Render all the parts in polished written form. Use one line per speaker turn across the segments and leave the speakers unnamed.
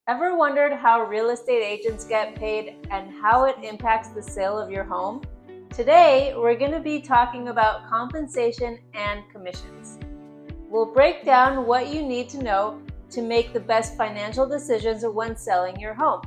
Ever wondered how real estate agents get paid and how it impacts the sale of your home? Today, we're going to be talking about compensation and commissions. We'll break down what you need to know to make the best financial decisions when selling your home.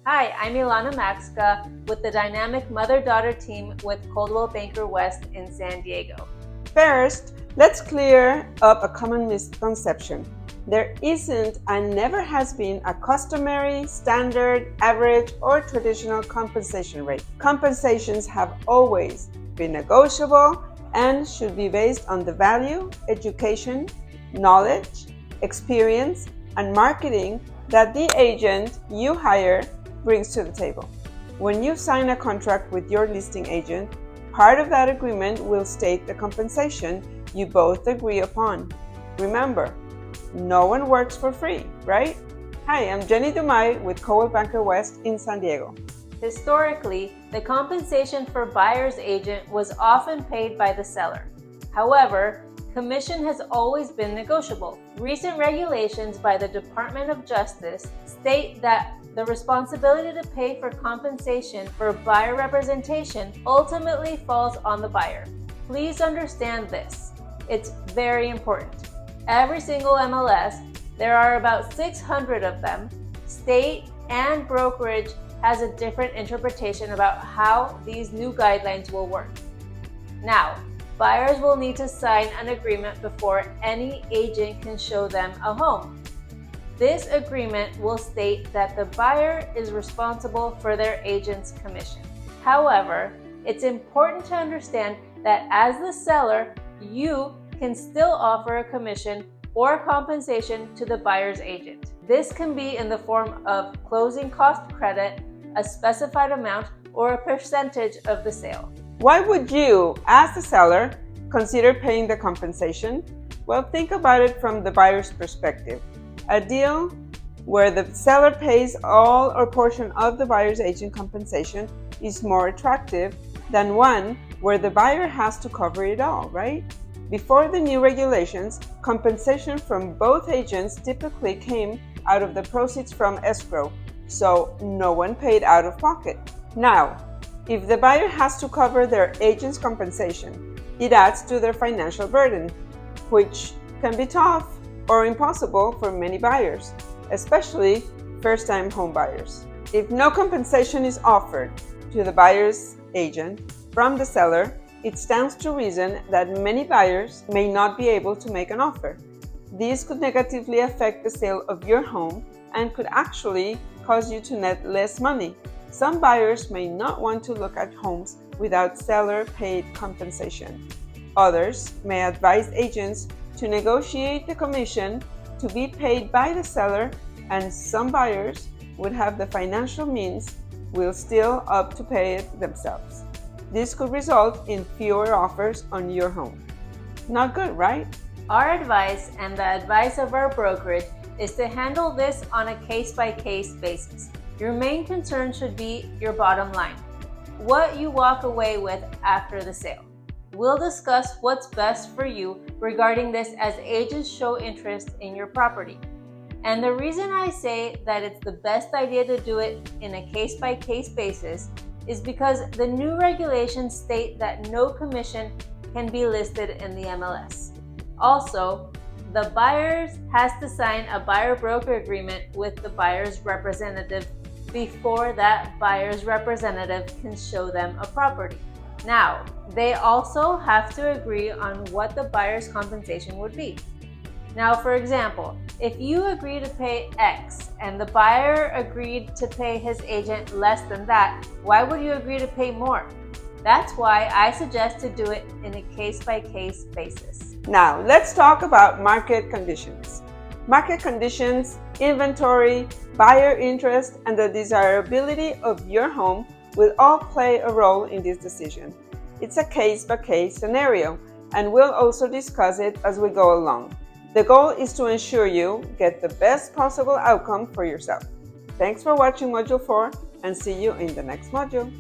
Hi, I'm Ilana Maxka with the dynamic mother-daughter team with Coldwell Banker West in San Diego.
First, let's clear up a common misconception. There isn't and never has been a customary, standard, average, or traditional compensation rate. Compensations have always been negotiable and should be based on the value, education, knowledge, experience, and marketing that the agent you hire brings to the table. When you sign a contract with your listing agent, part of that agreement will state the compensation you both agree upon. Remember, no one works for free, right? Hi, I'm Jenny Dumay with Coldwell Banker West in San Diego.
Historically, the compensation for buyer's agent was often paid by the seller. However, commission has always been negotiable. Recent regulations by the Department of Justice state that the responsibility to pay for compensation for buyer representation ultimately falls on the buyer. Please understand this. It's very important. Every single MLS, there are about 600 of them, state and brokerage has a different interpretation about how these new guidelines will work. Now, buyers will need to sign an agreement before any agent can show them a home. This agreement will state that the buyer is responsible for their agent's commission. However, it's important to understand that as the seller, you can still offer a commission or compensation to the buyer's agent. This can be in the form of closing cost credit, a specified amount, or a percentage of the sale.
Why would you, as the seller, consider paying the compensation? Well, think about it from the buyer's perspective. A deal where the seller pays all or portion of the buyer's agent compensation is more attractive than one where the buyer has to cover it all, right? Before the new regulations, compensation from both agents typically came out of the proceeds from escrow, so no one paid out of pocket. Now, if the buyer has to cover their agent's compensation, it adds to their financial burden, which can be tough or impossible for many buyers, especially first-time home buyers. If no compensation is offered to the buyer's agent from the seller, it stands to reason that many buyers may not be able to make an offer. This could negatively affect the sale of your home and could actually cause you to net less money. Some buyers may not want to look at homes without seller-paid compensation. Others may advise agents to negotiate the commission to be paid by the seller, and some buyers would have the financial means will still opt to pay it themselves. This could result in fewer offers on your home. Not good, right?
Our advice and the advice of our brokerage is to handle this on a case-by-case basis. Your main concern should be your bottom line, what you walk away with after the sale. We'll discuss what's best for you regarding this as agents show interest in your property. And the reason I say that it's the best idea to do it in a case-by-case basis is because the new regulations state that no commission can be listed in the MLS. Also, the buyer has to sign a buyer-broker agreement with the buyer's representative before that buyer's representative can show them a property. Now, they also have to agree on what the buyer's compensation would be. Now, for example, if you agree to pay X and the buyer agreed to pay his agent less than that, why would you agree to pay more? That's why I suggest to do it in a case-by-case basis.
Now, let's talk about market conditions. Market conditions, inventory, buyer interest, and the desirability of your home will all play a role in this decision. It's a case-by-case scenario, and we'll also discuss it as we go along. The goal is to ensure you get the best possible outcome for yourself. Thanks for watching Module 4 and see you in the next module.